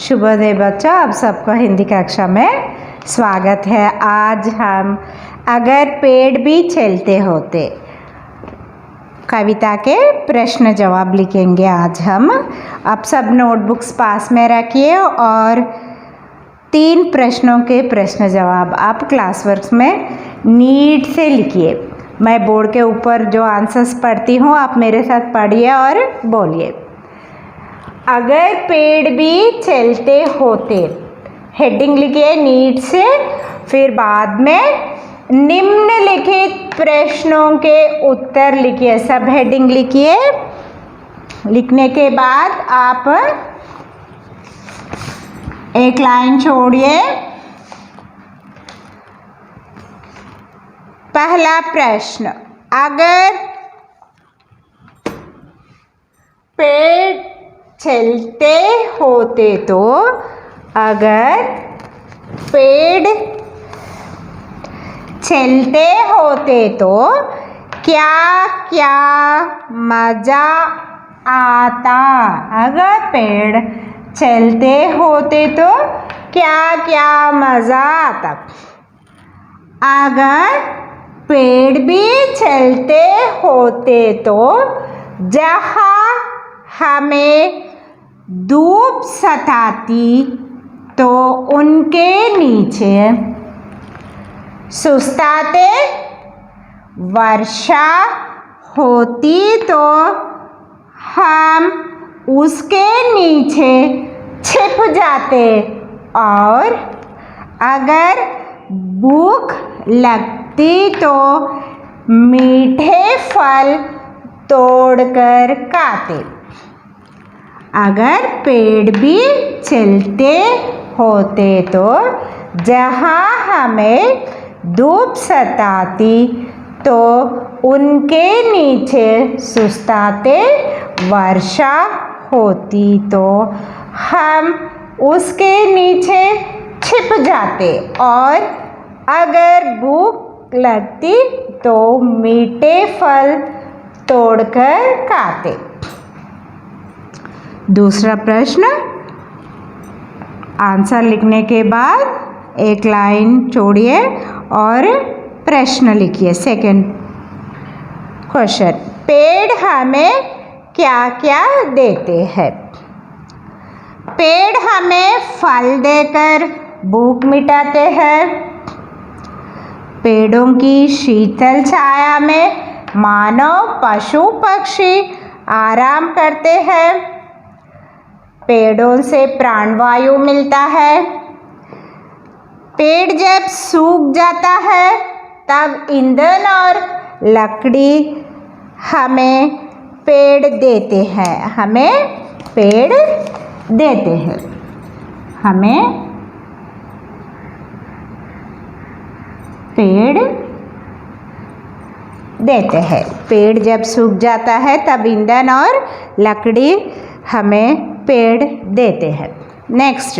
शुभोदय बच्चों, आप सबको हिंदी कक्षा में स्वागत है। आज हम अगर पेड़ भी चलते होते कविता के प्रश्न जवाब लिखेंगे। आज हम आप सब नोटबुक्स पास में रखिए और 3 प्रश्नों के प्रश्न जवाब आप क्लास वर्क में नीट से लिखिए। मैं बोर्ड के ऊपर जो आंसर्स पढ़ती हूँ आप मेरे साथ पढ़िए और बोलिए। अगर पेड़ भी चलते होते, हेडिंग लिखिए नीट से, फिर बाद में निम्नलिखित प्रश्नों के उत्तर लिखिए। सब हेडिंग लिखिए। लिखने के बाद आप एक लाइन छोड़िए। पहला प्रश्न, अगर पेड़ चलते होते तो, अगर पेड़ चलते होते तो क्या क्या मज़ा आता। अगर पेड़ चलते होते तो क्या क्या मज़ा आता। अगर पेड़ भी चलते होते तो जहाँ हमें धूप सताती तो उनके नीचे सुस्ताते। वर्षा होती तो हम उसके नीचे छिप जाते। और अगर भूख लगती तो मीठे फल तोड़कर खाते। अगर पेड़ भी चलते होते तो जहाँ हमें धूप सताती तो उनके नीचे सुस्ताते। वर्षा होती तो हम उसके नीचे छिप जाते। और अगर भूख लगती तो मीठे फल तोड़कर खाते। दूसरा प्रश्न, आंसर लिखने के बाद एक लाइन छोड़िए और प्रश्न लिखिए। सेकंड क्वेश्चन, पेड़ हमें क्या क्या देते हैं। पेड़ हमें फल देकर भूख मिटाते हैं। पेड़ों की शीतल छाया में मानव पशु पक्षी आराम करते हैं। पेड़ों से प्राणवायु मिलता है। पेड़ जब सूख जाता है तब ईंधन और लकड़ी हमें पेड़ देते हैं। हमें पेड़ देते हैं। हमें पेड़ देते हैं। पेड़ जब सूख जाता है तब ईंधन और लकड़ी हमें पेड़ देते हैं। नेक्स्ट,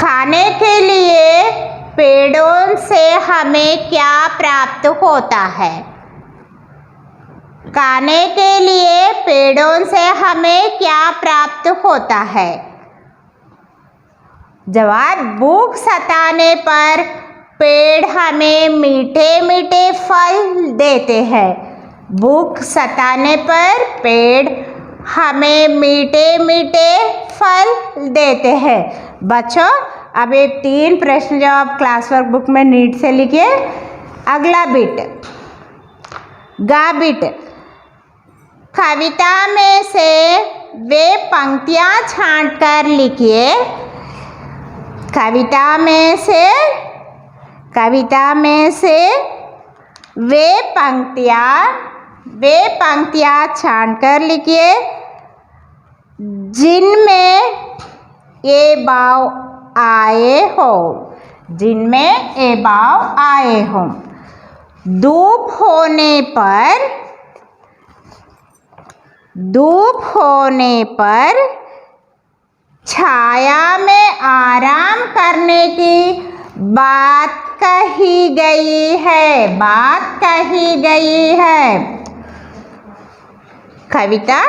खाने के लिए पेड़ों से हमें क्या प्राप्त होता है। खाने के लिए पेड़ों से हमें क्या प्राप्त होता है। जवाब, भूख सताने पर पेड़ हमें मीठे मीठे फल देते हैं। भूख सताने पर पेड़ हमें मीठे मीठे फल देते हैं। बच्चों, अब ये 3 प्रश्न जवाब क्लास वर्क बुक में नीट से लिखिए। अगला बिट, गा बिट, कविता में से वे पंक्तियाँ छांटकर लिखिए। कविता में से वे पंक्तियाँ छांटकर लिखिए जिनमें ये भाव आए हो। जिनमें ये भाव आए हो। धूप होने पर छाया में आराम करने की बात कही गई है। कविता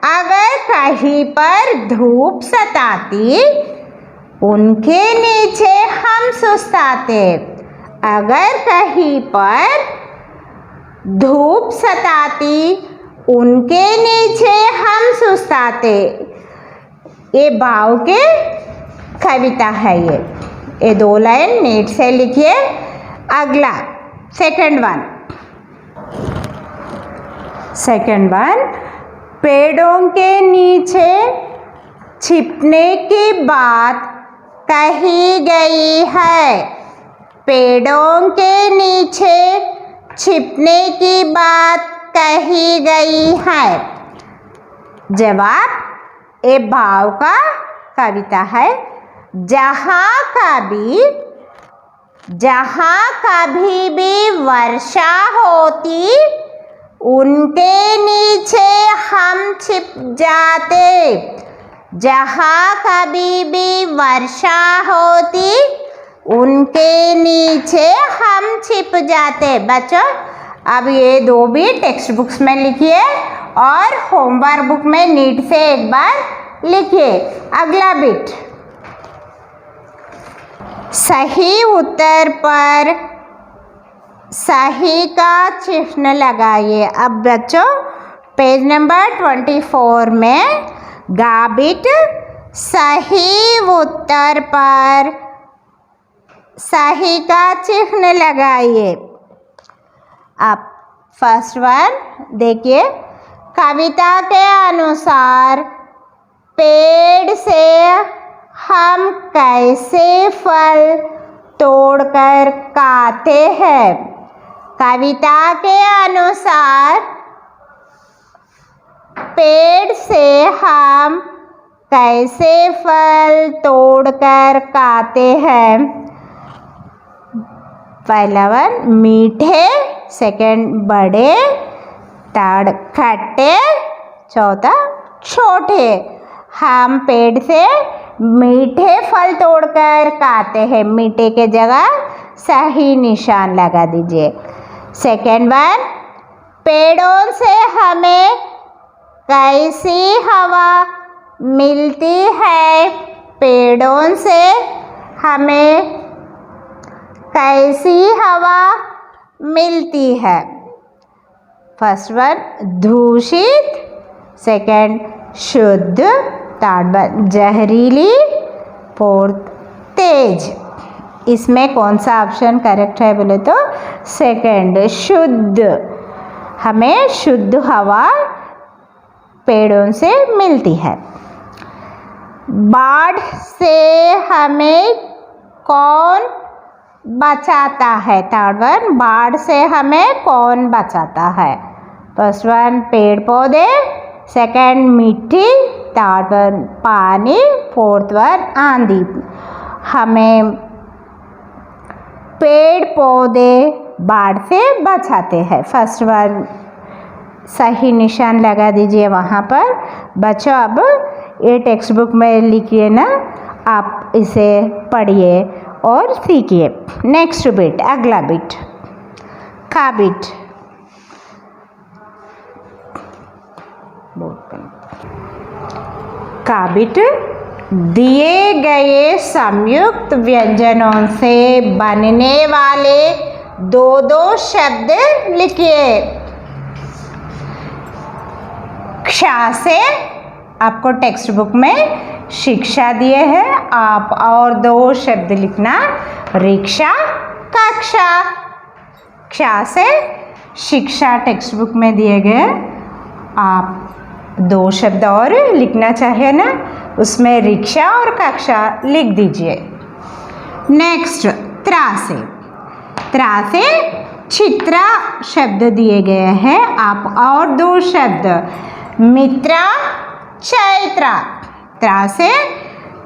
अगर कहीं पर धूप सताती उनके नीचे हम सुस्ताते। अगर कहीं पर धूप सताती उनके नीचे हम सुस्ताते। ये भाव के कविता है। ये 2 लाइन नीट से लिखिए। अगला सेकंड वन पेड़ों के नीचे छिपने की बात कही गई है। पेड़ों के नीचे छिपने की बात कही गई है। जवाब ए भाव का कविता है। जहाँ कभी भी वर्षा होती उनके नीचे हम छिप जाते। जहाँ कभी भी वर्षा होती उनके नीचे हम छिप जाते। बच्चों अब ये 2 भी टेक्स्ट बुक्स में लिखिए और होमवर्क बुक में नीट से एक बार लिखिए। अगला बिट, सही उत्तर पर सही का चिन्ह लगाइए। अब बच्चों पेज नंबर 24 में गा बिट सही उत्तर पर सही का चिन्ह लगाइए। अब फर्स्ट वन देखिए, कविता के अनुसार पेड़ से हम कैसे फल तोड़कर खाते हैं। कविता के अनुसार पेड़ से हम कैसे फल तोड़कर खाते हैं। पहला वन मीठे, सेकंड बड़े, थर्ड खट्टे, चौथा छोटे। हम पेड़ से मीठे फल तोड़कर खाते हैं। मीठे के जगह सही निशान लगा दीजिए। सेकंड वन, पेड़ों से हमें कैसी हवा मिलती है। पेड़ों से हमें कैसी हवा मिलती है। फर्स्ट वन दूषित, सेकंड शुद्ध, थर्ड वन जहरीली, फोर्थ तेज। इसमें कौन सा ऑप्शन करेक्ट है बोले तो सेकंड शुद्ध। हमें शुद्ध हवा पेड़ों से मिलती है। बाढ़ से हमें कौन बचाता है। थर्ड वन बाढ़ से हमें कौन बचाता है। फर्स्ट वन पेड़ पौधे, सेकंड मिट्टी, थर्ड वन पानी, फोर्थ वन आंधी। हमें पेड़ पौधे बाढ़ से बचाते हैं। फर्स्ट वन सही निशान लगा दीजिए वहाँ पर। बच्चों अब ये टेक्स्ट बुक में लिखिए ना, आप इसे पढ़िए और सीखिए। नेक्स्ट बिट, अगला बिट का बिट। का बिट दिए गए संयुक्त व्यंजनों से बनने वाले 2 शब्द लिखिए। क्षा से आपको टेक्स्ट बुक में शिक्षा दिए हैं, आप और 2 शब्द लिखना, रिक्शा, कक्षा। क्षा से शिक्षा टेक्स्ट बुक में दिए गए, आप 2 शब्द और लिखना चाहिए ना, उसमें रिक्शा और कक्षा लिख दीजिए। नेक्स्ट त्रा से चित्रा शब्द दिए गए हैं, आप और 2 शब्द मित्रा, चैत्रा। त्रा से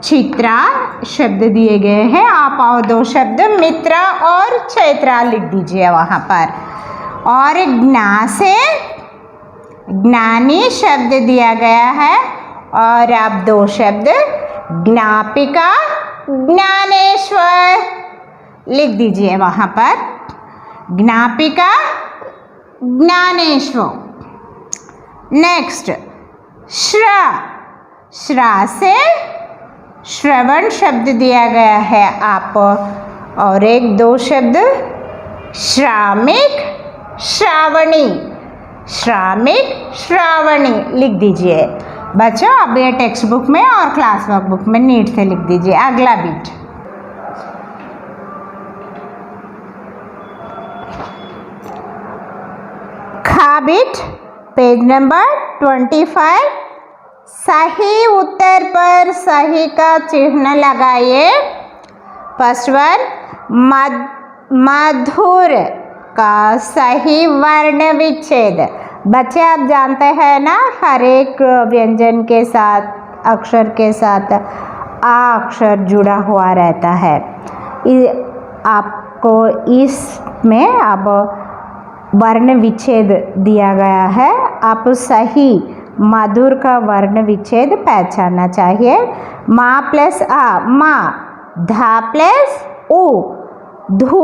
चित्रा शब्द दिए गए हैं, आप और 2 शब्द मित्रा और चैत्रा लिख दीजिए वहाँ पर। और ज्ञा से ज्ञानी शब्द दिया गया है, और आप 2 शब्द ज्ञापिका, ज्ञानेश्वर लिख दीजिए वहाँ पर। ज्ञापिका, ज्ञानेश्वर। नेक्स्ट श्र, श्रा से श्रवण शब्द दिया गया है। आप और एक दो शब्द श्रामिक श्रावणी, श्रामिक श्रावणी लिख दीजिए। बच्चों अब ये टेक्स्ट बुक में और क्लास वर्क बुक में नीट से लिख दीजिए। अगला बीट खा बीट, पेज नंबर 25। सही उत्तर पर सही का चिन्ह लगाइए। फर्स्ट वन, मधुर का सही वर्ण विच्छेद। बच्चे आप जानते हैं ना, हर एक व्यंजन के साथ अक्षर के साथ आ अक्षर जुड़ा हुआ रहता है। आपको इसमें अब वर्ण विच्छेद दिया गया है। आप सही मधुर का वर्ण विच्छेद पहचानना चाहिए। माँ प्लस आ माँ, धा प्लस ऊ धू,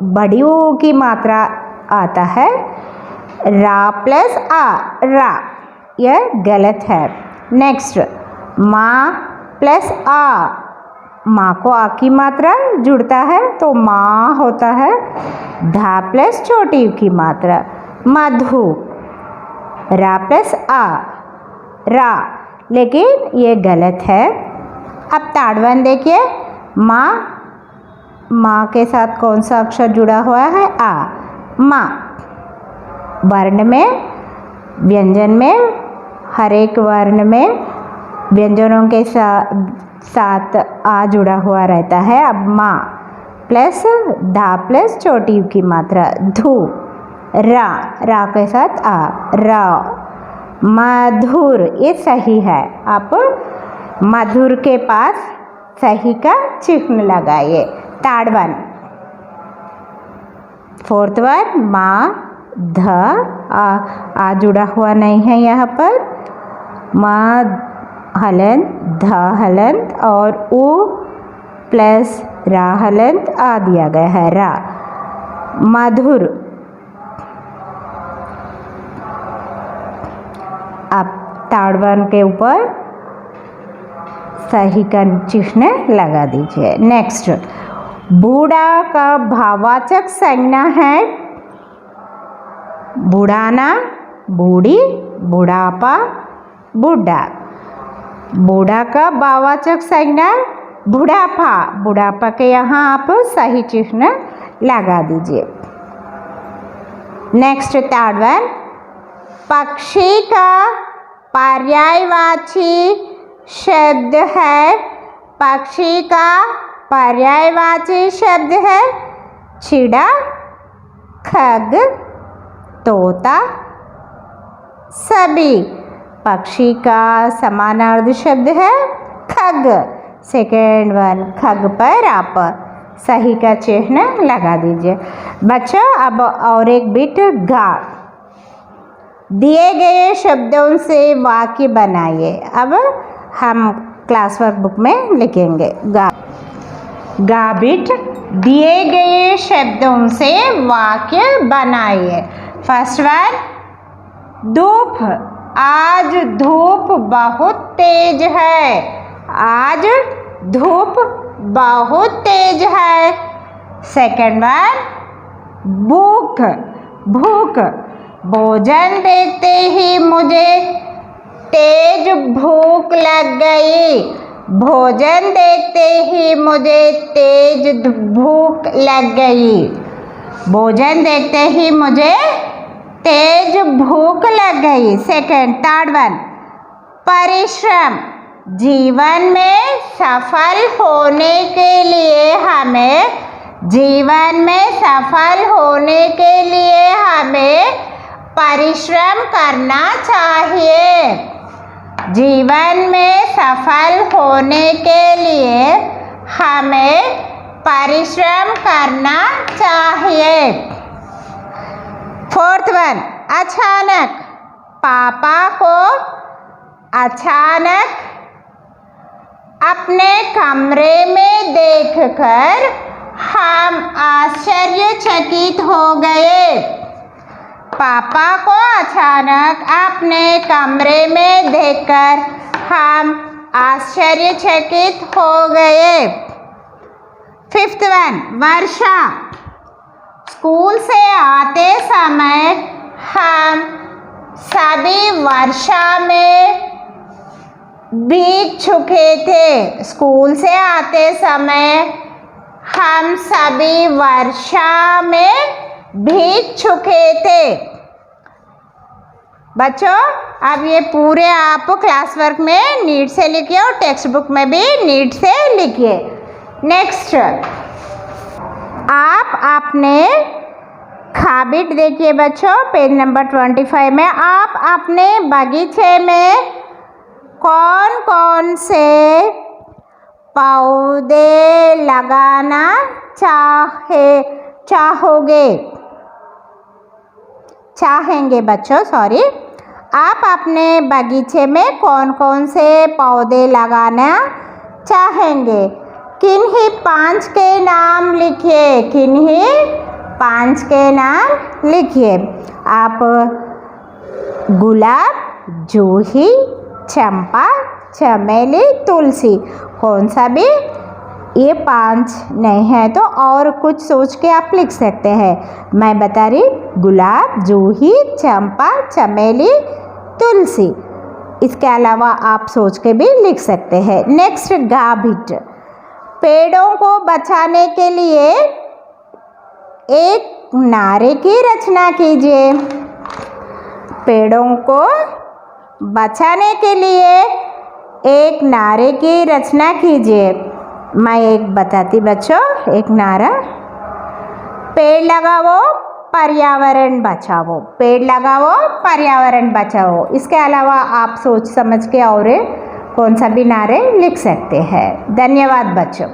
बड़ी ऊ की मात्रा आता है। रा प्लस आ रा, यह गलत है। नेक्स्ट, माँ प्लस आ, माँ को आ की मात्रा जुड़ता है तो माँ होता है। धा प्लस छोटी यू की मात्रा मधु। रा प्लस आ रा, लेकिन ये गलत है। अब थर्ड वन देखिए, माँ, माँ के साथ कौन सा अक्षर जुड़ा हुआ है? आ। माँ वर्ण में, व्यंजन में, हर एक वर्ण में व्यंजनों के साथ आ जुड़ा हुआ रहता है। अब माँ प्लस धा प्लस छोटी यू की मात्रा धू। रा, रा के साथ आ रा। मधुर, ये सही है। आप मधुर के पास सही का चिन्ह लगाइए। थर्ड वन, फोर्थ वन, माँ ध आ जुड़ा हुआ नहीं है यहाँ पर। माँ हलंत, ध हलंत और ऊ प्लस रा हलंत आ दिया गया है। रा। मधुर, आप थर्ड वन के ऊपर सही का चिन्ह लगा दीजिए। नेक्स्ट, बूढ़ा का भाववाचक संज्ञा है बुढ़ाना, बूढ़ी, बुढ़ापा, बूढ़ा। बूढ़ा का भाववाचक संज्ञा बुढ़ापा, बुढ़ापा के यहाँ आप सही चिन्ह लगा दीजिए। नेक्स्ट, थर्ड वन, पक्षी का पर्यायवाची शब्द है। पक्षी का पर्यायवाची शब्द है चिड़ा, खग, तोता, सभी। पक्षी का समानार्थी शब्द है खग। सेकेंड वन, खग पर आप सही का चिन्ह लगा दीजिए। बच्चों अब और एक बिट गा। दिए गए शब्दों से वाक्य बनाइए। अब हम क्लास वर्क बुक में लिखेंगे। गा, गा बिट, दिए गए शब्दों से वाक्य बनाइए। फर्स्ट वन, धूप, आज धूप बहुत तेज है। आज धूप बहुत तेज है। सेकंड वन, भूख, भूख, भोजन देखते ही मुझे तेज भूख लग गई। भोजन देखते ही मुझे तेज भूख लग गई। भोजन देखते ही मुझे तेज भूख लग गई। सेकंड, थर्ड वन, परिश्रम, जीवन में सफल होने के लिए हमें, जीवन में सफल होने के लिए हमें परिश्रम करना चाहिए। जीवन में सफल होने के लिए हमें परिश्रम करना चाहिए। फोर्थ वन, अचानक, पापा को अचानक अपने कमरे में देखकर हम आश्चर्यचकित हो गए। पापा को अचानक अपने कमरे में देखकर हम आश्चर्यचकित हो गए। 5th वन, वर्षा। स्कूल से आते समय हम सभी वर्षा में भीग चुके थे। स्कूल से आते समय हम सभी वर्षा में भीग चुके थे। बच्चों, अब ये पूरे आप क्लास वर्क में नीट से लिखिए और टेक्स्ट बुक में भी नीट से लिखिए। नेक्स्ट, आप अपने हैबिट देखिए बच्चों, पेज नंबर 25 में। आप अपने बगीचे में कौन कौन से पौधे लगाना चाहेंगे बच्चों, सॉरी। आप अपने बगीचे में कौन कौन से पौधे लगाना चाहेंगे? किन्हीं 5 के नाम लिखिए, किन्हीं 5 के नाम लिखिए। आप गुलाब, जूही, चंपा, चमेली, तुलसी, कौन सा भी? ये 5 नहीं है तो और कुछ सोच के आप लिख सकते हैं। मैं बता रही, गुलाब, जूही, चंपा, चमेली, तुलसी। इसके अलावा आप सोच के भी लिख सकते हैं। नेक्स्ट, गाभिट। पेड़ों को बचाने के लिए एक नारे की रचना कीजिए। पेड़ों को बचाने के लिए एक नारे की रचना कीजिए। मैं एक बताती बच्चों, एक नारा। पेड़ लगाओ, पर्यावरण बचाओ। पेड़ लगाओ, पर्यावरण बचाओ। इसके अलावा आप सोच समझ के और कौन सा भी नारे लिख सकते हैं। धन्यवाद बच्चों।